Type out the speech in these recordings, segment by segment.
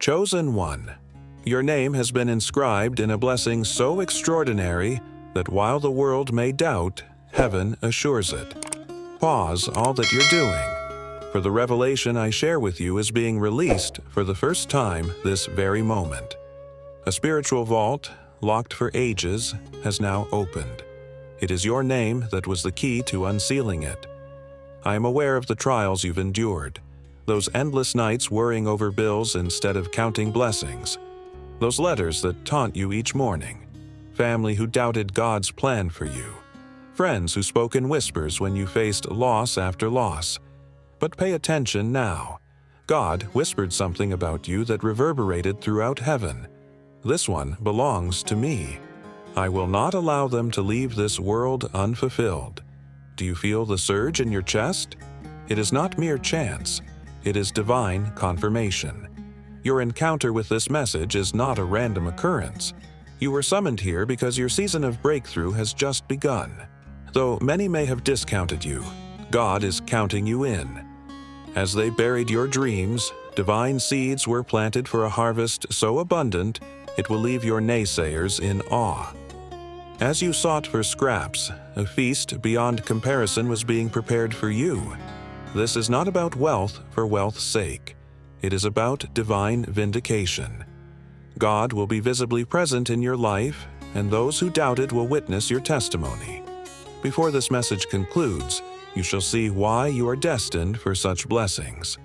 Chosen one. Your name has been inscribed in a blessing so extraordinary that while the world may doubt, heaven assures it. Pause all that you're doing, for the revelation I share with you is being released for the first time this very moment. A spiritual vault, locked for ages, has now opened. It is your name that was the key to unsealing it. I am aware of the trials you've endured, those endless nights worrying over bills instead of counting blessings, those letters that taunt you each morning, family who doubted God's plan for you, friends who spoke in whispers when you faced loss after loss. But pay attention now. God whispered something about you that reverberated throughout heaven. This one belongs to me. I will not allow them to leave this world unfulfilled. Do you feel the surge in your chest? It is not mere chance. It is divine confirmation. Your encounter with this message is not a random occurrence. You were summoned here because your season of breakthrough has just begun. Though many may have discounted you, God is counting you in. As they buried your dreams, divine seeds were planted for a harvest so abundant it will leave your naysayers in awe. As you sought for scraps, a feast beyond comparison was being prepared for you. This is not about wealth for wealth's sake. It is about divine vindication. God will be visibly present in your life, and those who doubted will witness your testimony. Before this message concludes, you shall see why you are destined for such blessings.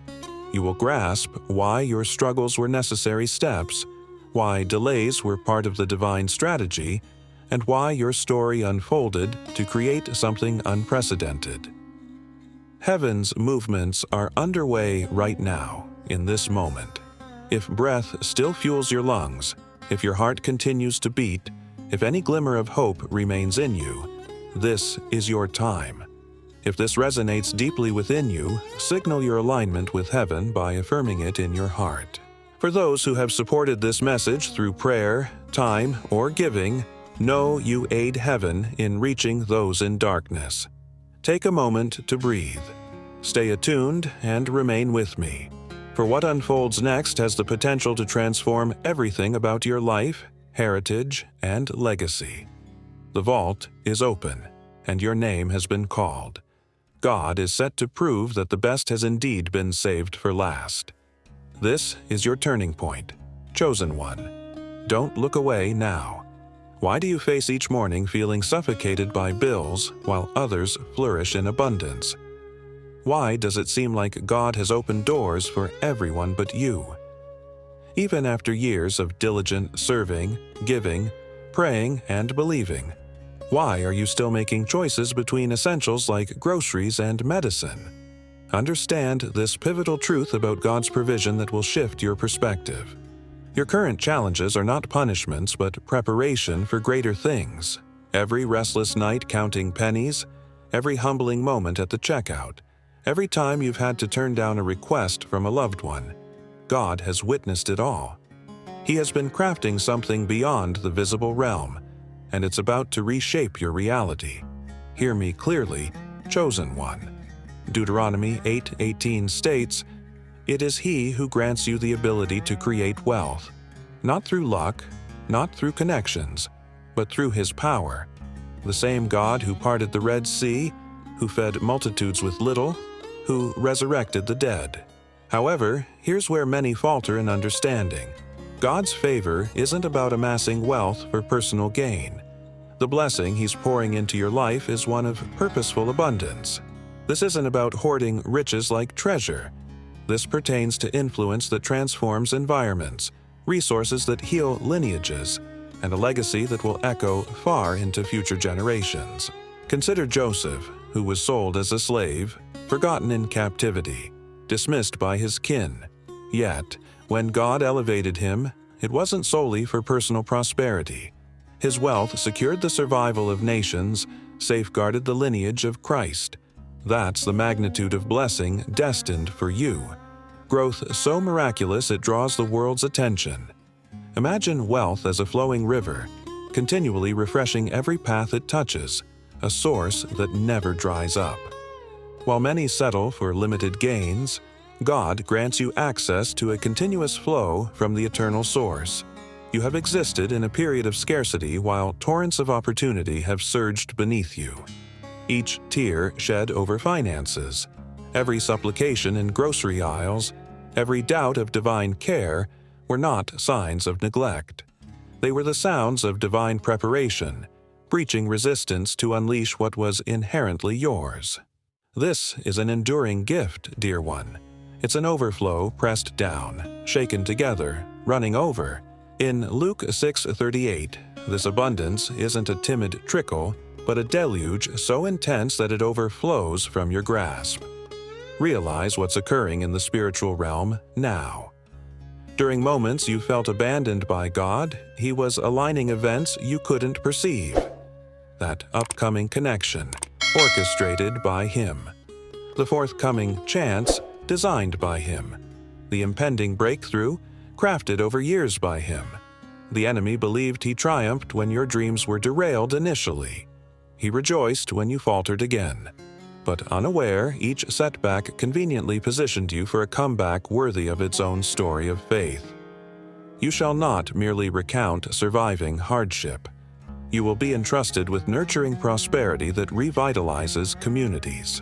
You will grasp why your struggles were necessary steps, why delays were part of the divine strategy, and why your story unfolded to create something unprecedented. Heaven's movements are underway right now, in this moment. If breath still fuels your lungs, if your heart continues to beat, if any glimmer of hope remains in you, this is your time. If this resonates deeply within you, signal your alignment with heaven by affirming it in your heart. For those who have supported this message through prayer, time, or giving, know you aid heaven in reaching those in darkness. Take a moment to breathe. Stay attuned and remain with me, for what unfolds next has the potential to transform everything about your life, heritage, and legacy. The vault is open, and your name has been called. God is set to prove that the best has indeed been saved for last. This is your turning point, chosen one. Don't look away now. Why do you face each morning feeling suffocated by bills while others flourish in abundance? Why does it seem like God has opened doors for everyone but you? Even after years of diligent serving, giving, praying, and believing, why are you still making choices between essentials like groceries and medicine? Understand this pivotal truth about God's provision that will shift your perspective. Your current challenges are not punishments but preparation for greater things. Every restless night counting pennies, every humbling moment at the checkout, every time you've had to turn down a request from a loved one, God has witnessed it all. He has been crafting something beyond the visible realm, and it's about to reshape your reality. Hear me clearly, chosen one. Deuteronomy 8:18 states, "It is He who grants you the ability to create wealth, not through luck, not through connections, but through His power. The same God who parted the Red Sea, who fed multitudes with little, who resurrected the dead." However, here's where many falter in understanding. God's favor isn't about amassing wealth for personal gain. The blessing He's pouring into your life is one of purposeful abundance. This isn't about hoarding riches like treasure. This pertains to influence that transforms environments, resources that heal lineages, and a legacy that will echo far into future generations. Consider Joseph, who was sold as a slave, forgotten in captivity, dismissed by his kin. Yet, when God elevated him, it wasn't solely for personal prosperity. His wealth secured the survival of nations, safeguarded the lineage of Christ. That's the magnitude of blessing destined for you. Growth so miraculous it draws the world's attention. Imagine wealth as a flowing river, continually refreshing every path it touches, a source that never dries up. While many settle for limited gains, God grants you access to a continuous flow from the eternal source. You have existed in a period of scarcity while torrents of opportunity have surged beneath you. Each tear shed over finances, every supplication in grocery aisles, every doubt of divine care were not signs of neglect. They were the sounds of divine preparation, breaching resistance to unleash what was inherently yours. This is an enduring gift, dear one. It's an overflow pressed down, shaken together, running over. In Luke 6:38, this abundance isn't a timid trickle, but a deluge so intense that it overflows from your grasp. Realize what's occurring in the spiritual realm now. During moments you felt abandoned by God, He was aligning events you couldn't perceive. That upcoming connection, orchestrated by Him. The forthcoming chance, designed by Him. The impending breakthrough, crafted over years by Him. The enemy believed he triumphed when your dreams were derailed initially. He rejoiced when you faltered again. But unaware, each setback conveniently positioned you for a comeback worthy of its own story of faith. You shall not merely recount surviving hardship. You will be entrusted with nurturing prosperity that revitalizes communities.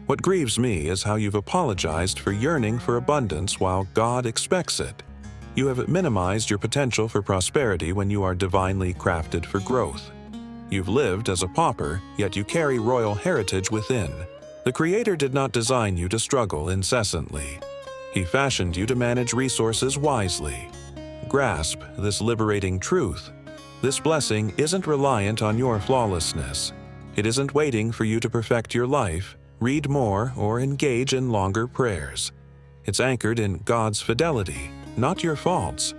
What grieves me is how you've apologized for yearning for abundance while God expects it. You have minimized your potential for prosperity when you are divinely crafted for growth. You've lived as a pauper, yet you carry royal heritage within. The Creator did not design you to struggle incessantly. He fashioned you to manage resources wisely. Grasp this liberating truth. This blessing isn't reliant on your flawlessness. It isn't waiting for you to perfect your life, read more, or engage in longer prayers. It's anchored in God's fidelity, not your faults.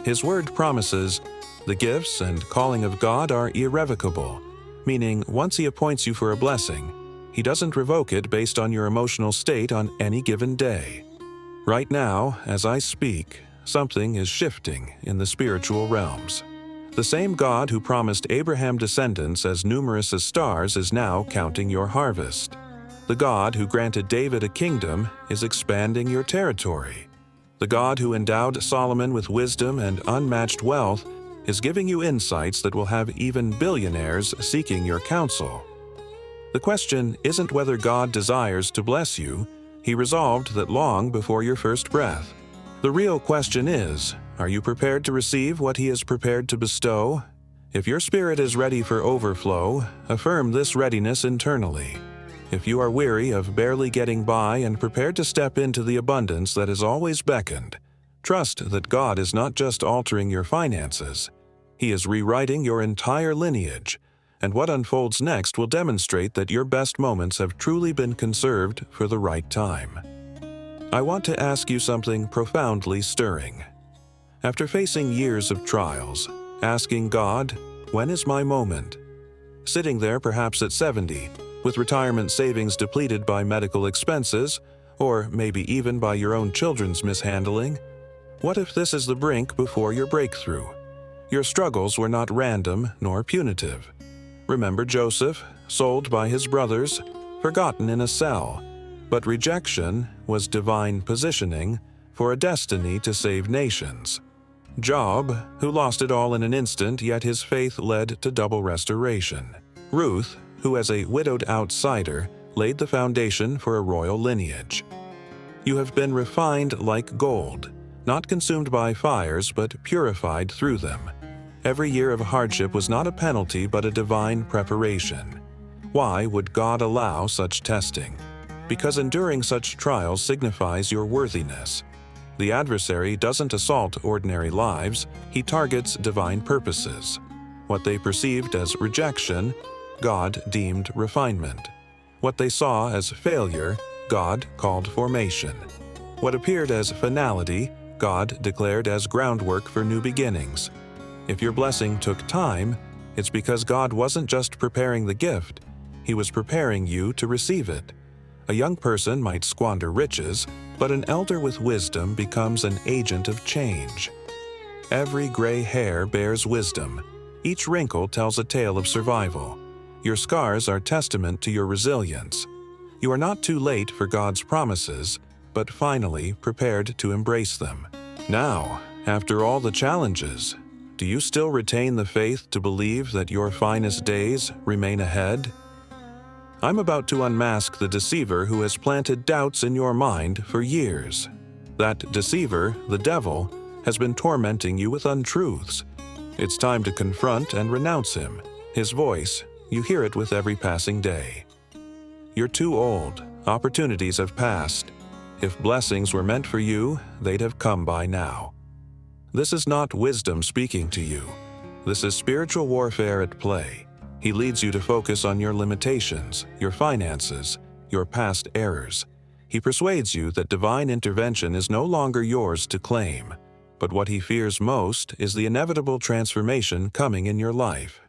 His word promises, "The gifts and calling of God are irrevocable," meaning once He appoints you for a blessing, He doesn't revoke it based on your emotional state on any given day. Right now, as I speak, something is shifting in the spiritual realms. The same God who promised Abraham descendants as numerous as stars is now counting your harvest. The God who granted David a kingdom is expanding your territory. The God who endowed Solomon with wisdom and unmatched wealth is giving you insights that will have even billionaires seeking your counsel. The question isn't whether God desires to bless you. He resolved that long before your first breath. The real question is, are you prepared to receive what He is prepared to bestow? If your spirit is ready for overflow, affirm this readiness internally. If you are weary of barely getting by and prepared to step into the abundance that has always beckoned, trust that God is not just altering your finances. He is rewriting your entire lineage, and what unfolds next will demonstrate that your best moments have truly been conserved for the right time. I want to ask you something profoundly stirring. After facing years of trials, asking God, "When is my moment?" Sitting there perhaps at 70, with retirement savings depleted by medical expenses, or maybe even by your own children's mishandling, what if this is the brink before your breakthrough? Your struggles were not random nor punitive. Remember Joseph, sold by his brothers, forgotten in a cell, but rejection was divine positioning for a destiny to save nations. Job, who lost it all in an instant, yet his faith led to double restoration. Ruth, who as a widowed outsider laid the foundation for a royal lineage. You have been refined like gold, not consumed by fires but purified through them. Every year of hardship was not a penalty but a divine preparation. Why would God allow such testing? Because enduring such trials signifies your worthiness. The adversary doesn't assault ordinary lives, he targets divine purposes. What they perceived as rejection, God deemed refinement. What they saw as failure, God called formation. What appeared as finality, God declared as groundwork for new beginnings. If your blessing took time, it's because God wasn't just preparing the gift, He was preparing you to receive it. A young person might squander riches, but an elder with wisdom becomes an agent of change. Every gray hair bears wisdom. Each wrinkle tells a tale of survival. Your scars are testament to your resilience. You are not too late for God's promises, but finally prepared to embrace them. Now, after all the challenges, do you still retain the faith to believe that your finest days remain ahead? I'm about to unmask the deceiver who has planted doubts in your mind for years. That deceiver, the devil, has been tormenting you with untruths. It's time to confront and renounce him. His voice, you hear it with every passing day. You're too old. Opportunities have passed. If blessings were meant for you, they'd have come by now. This is not wisdom speaking to you. This is spiritual warfare at play. He leads you to focus on your limitations, your finances, your past errors. He persuades you that divine intervention is no longer yours to claim, but what he fears most is the inevitable transformation coming in your life.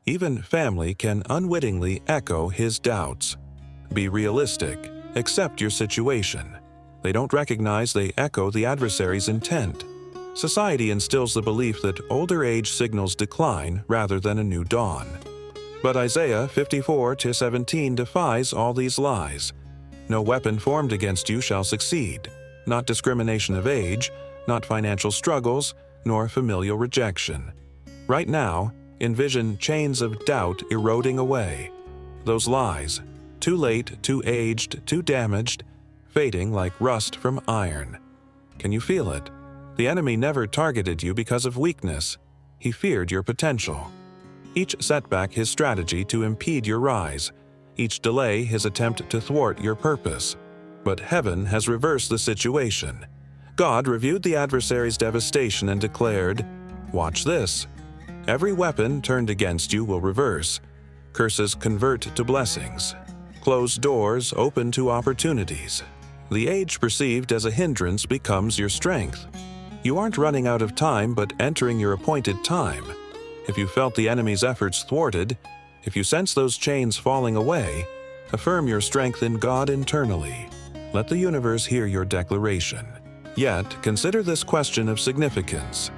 Even family can unwittingly echo his doubts. Be realistic. Accept your situation. They don't recognize they echo the adversary's intent. Society instills the belief that older age signals decline rather than a new dawn. But Isaiah 54:17 defies all these lies. No weapon formed against you shall succeed, not discrimination of age, not financial struggles, nor familial rejection. Right now, envision chains of doubt eroding away. Those lies, too late, too aged, too damaged, fading like rust from iron. Can you feel it? The enemy never targeted you because of weakness. He feared your potential. Each setback his strategy to impede your rise. Each delay his attempt to thwart your purpose. But heaven has reversed the situation. God reviewed the adversary's devastation and declared, "Watch this. Every weapon turned against you will reverse. Curses convert to blessings. Closed doors open to opportunities. The age perceived as a hindrance becomes your strength. You aren't running out of time but entering your appointed time. If you felt the enemy's efforts thwarted, if you sense those chains falling away, affirm your strength in God internally. Let the universe hear your declaration. Yet, consider this question of significance.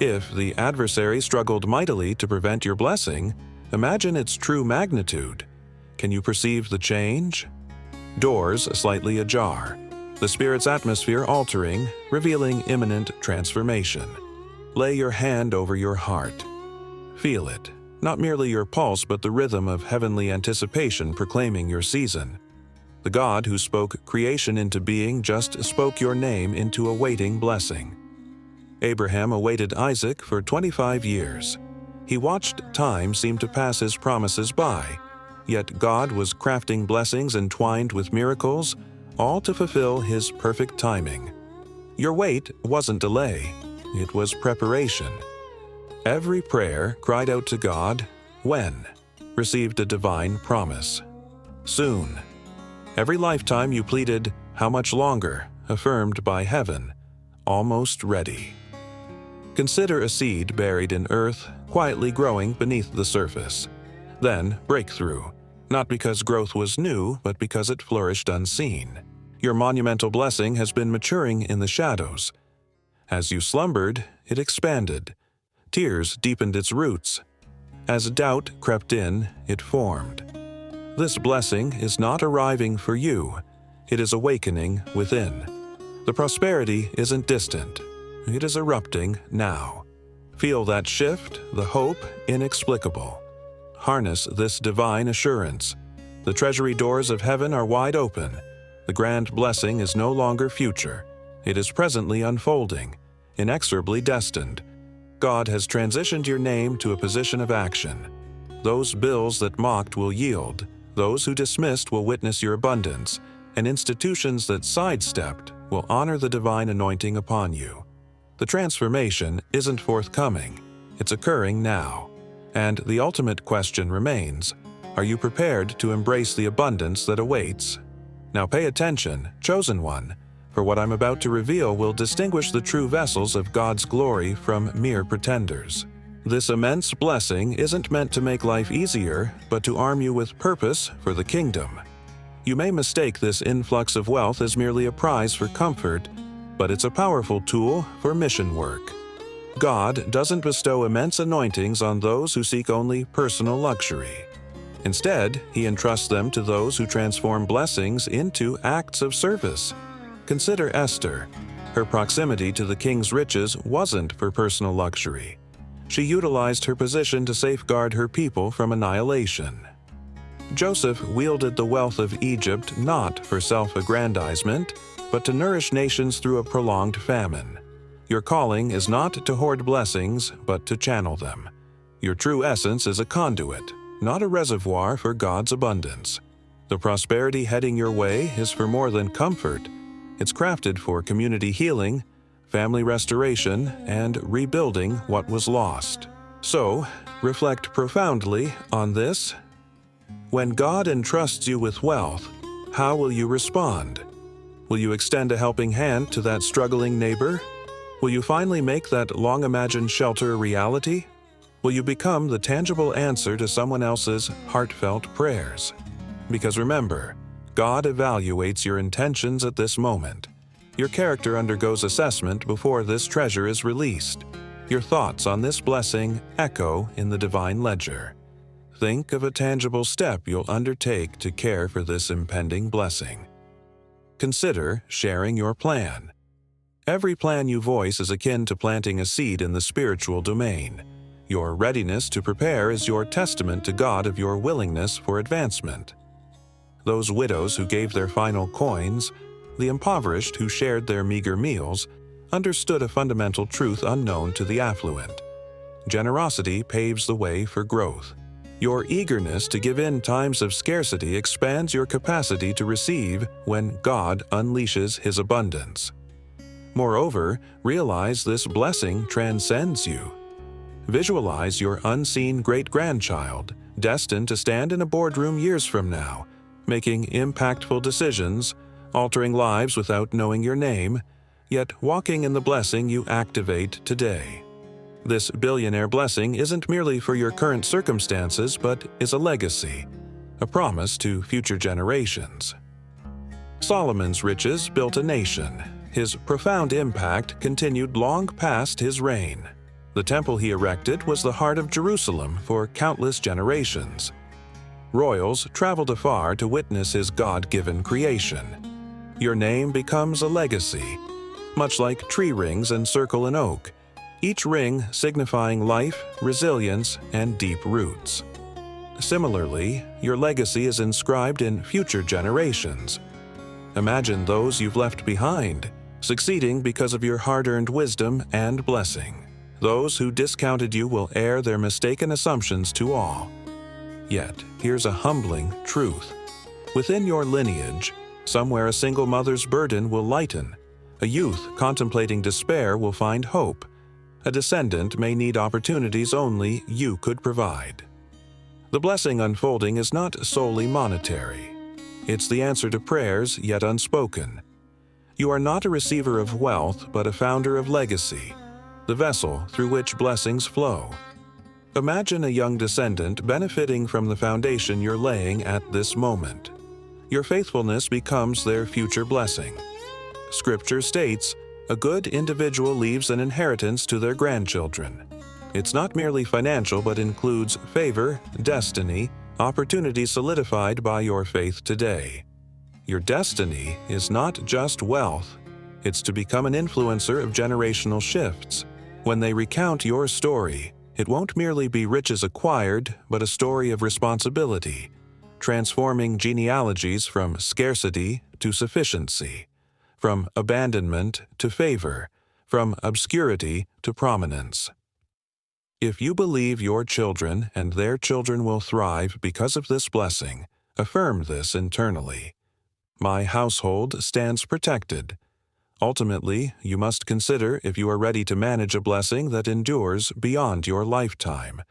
If the adversary struggled mightily to prevent your blessing, imagine its true magnitude. Can you perceive the change? Doors slightly ajar. The Spirit's atmosphere altering, revealing imminent transformation. Lay your hand over your heart. Feel it, not merely your pulse but the rhythm of heavenly anticipation proclaiming your season. The God who spoke creation into being just spoke your name into a waiting blessing. Abraham awaited Isaac for 25 years. He watched time seem to pass his promises by, yet God was crafting blessings entwined with miracles, all to fulfill his perfect timing. Your wait wasn't delay, it was preparation. Every prayer cried out to God, "When?" received a divine promise. Soon. Every lifetime you pleaded, "How much longer?" affirmed by heaven, almost ready. Consider a seed buried in earth, quietly growing beneath the surface. Then breakthrough, not because growth was new, but because it flourished unseen. Your monumental blessing has been maturing in the shadows. As you slumbered, it expanded. Tears deepened its roots. As doubt crept in, it formed. This blessing is not arriving for you, it is awakening within. The prosperity isn't distant, it is erupting now. Feel that shift, the hope inexplicable. Harness this divine assurance. The treasury doors of heaven are wide open. The grand blessing is no longer future. It is presently unfolding, inexorably destined. God has transitioned your name to a position of action. Those bills that mocked will yield. Those who dismissed will witness your abundance, and institutions that sidestepped will honor the divine anointing upon you. The transformation isn't forthcoming. It's occurring now. And the ultimate question remains, are you prepared to embrace the abundance that awaits? Now pay attention, chosen one, for what I'm about to reveal will distinguish the true vessels of God's glory from mere pretenders. This immense blessing isn't meant to make life easier, but to arm you with purpose for the kingdom. You may mistake this influx of wealth as merely a prize for comfort, but it's a powerful tool for mission work. God doesn't bestow immense anointings on those who seek only personal luxury. Instead, He entrusts them to those who transform blessings into acts of service. Consider Esther. Her proximity to the king's riches wasn't for personal luxury. She utilized her position to safeguard her people from annihilation. Joseph wielded the wealth of Egypt not for self-aggrandizement, but to nourish nations through a prolonged famine. Your calling is not to hoard blessings, but to channel them. Your true essence is a conduit, not a reservoir for God's abundance. The prosperity heading your way is for more than comfort. It's crafted for community healing, family restoration, and rebuilding what was lost. So, reflect profoundly on this. When God entrusts you with wealth, how will you respond? Will you extend a helping hand to that struggling neighbor? Will you finally make that long-imagined shelter a reality? Will you become the tangible answer to someone else's heartfelt prayers? Because remember, God evaluates your intentions at this moment. Your character undergoes assessment before this treasure is released. Your thoughts on this blessing echo in the divine ledger. Think of a tangible step you'll undertake to care for this impending blessing. Consider sharing your plan. Every plan you voice is akin to planting a seed in the spiritual domain. Your readiness to prepare is your testament to God of your willingness for advancement. Those widows who gave their final coins, the impoverished who shared their meager meals, understood a fundamental truth unknown to the affluent. Generosity paves the way for growth. Your eagerness to give in times of scarcity expands your capacity to receive when God unleashes His abundance. Moreover, realize this blessing transcends you. Visualize your unseen great-grandchild, destined to stand in a boardroom years from now, making impactful decisions, altering lives without knowing your name, yet walking in the blessing you activate today. This billionaire blessing isn't merely for your current circumstances, but is a legacy, a promise to future generations. Solomon's riches built a nation. His profound impact continued long past his reign. The temple he erected was the heart of Jerusalem for countless generations. Royals traveled afar to witness his God-given creation. Your name becomes a legacy, much like tree rings encircle an oak, each ring signifying life, resilience, and deep roots. Similarly, your legacy is inscribed in future generations. Imagine those you've left behind, succeeding because of your hard-earned wisdom and blessing. Those who discounted you will air their mistaken assumptions to all. Yet, here's a humbling truth. Within your lineage, somewhere a single mother's burden will lighten. A youth contemplating despair will find hope. A descendant may need opportunities only you could provide. The blessing unfolding is not solely monetary. It's the answer to prayers yet unspoken. You are not a receiver of wealth, but a founder of legacy, the vessel through which blessings flow. Imagine a young descendant benefiting from the foundation you're laying at this moment. Your faithfulness becomes their future blessing. Scripture states, a good individual leaves an inheritance to their grandchildren. It's not merely financial, but includes favor, destiny, opportunity solidified by your faith today. Your destiny is not just wealth. It's to become an influencer of generational shifts. When they recount your story, it won't merely be riches acquired, but a story of responsibility, transforming genealogies from scarcity to sufficiency, from abandonment to favor, from obscurity to prominence. If you believe your children and their children will thrive because of this blessing, affirm this internally. My household stands protected. Ultimately, you must consider if you are ready to manage a blessing that endures beyond your lifetime.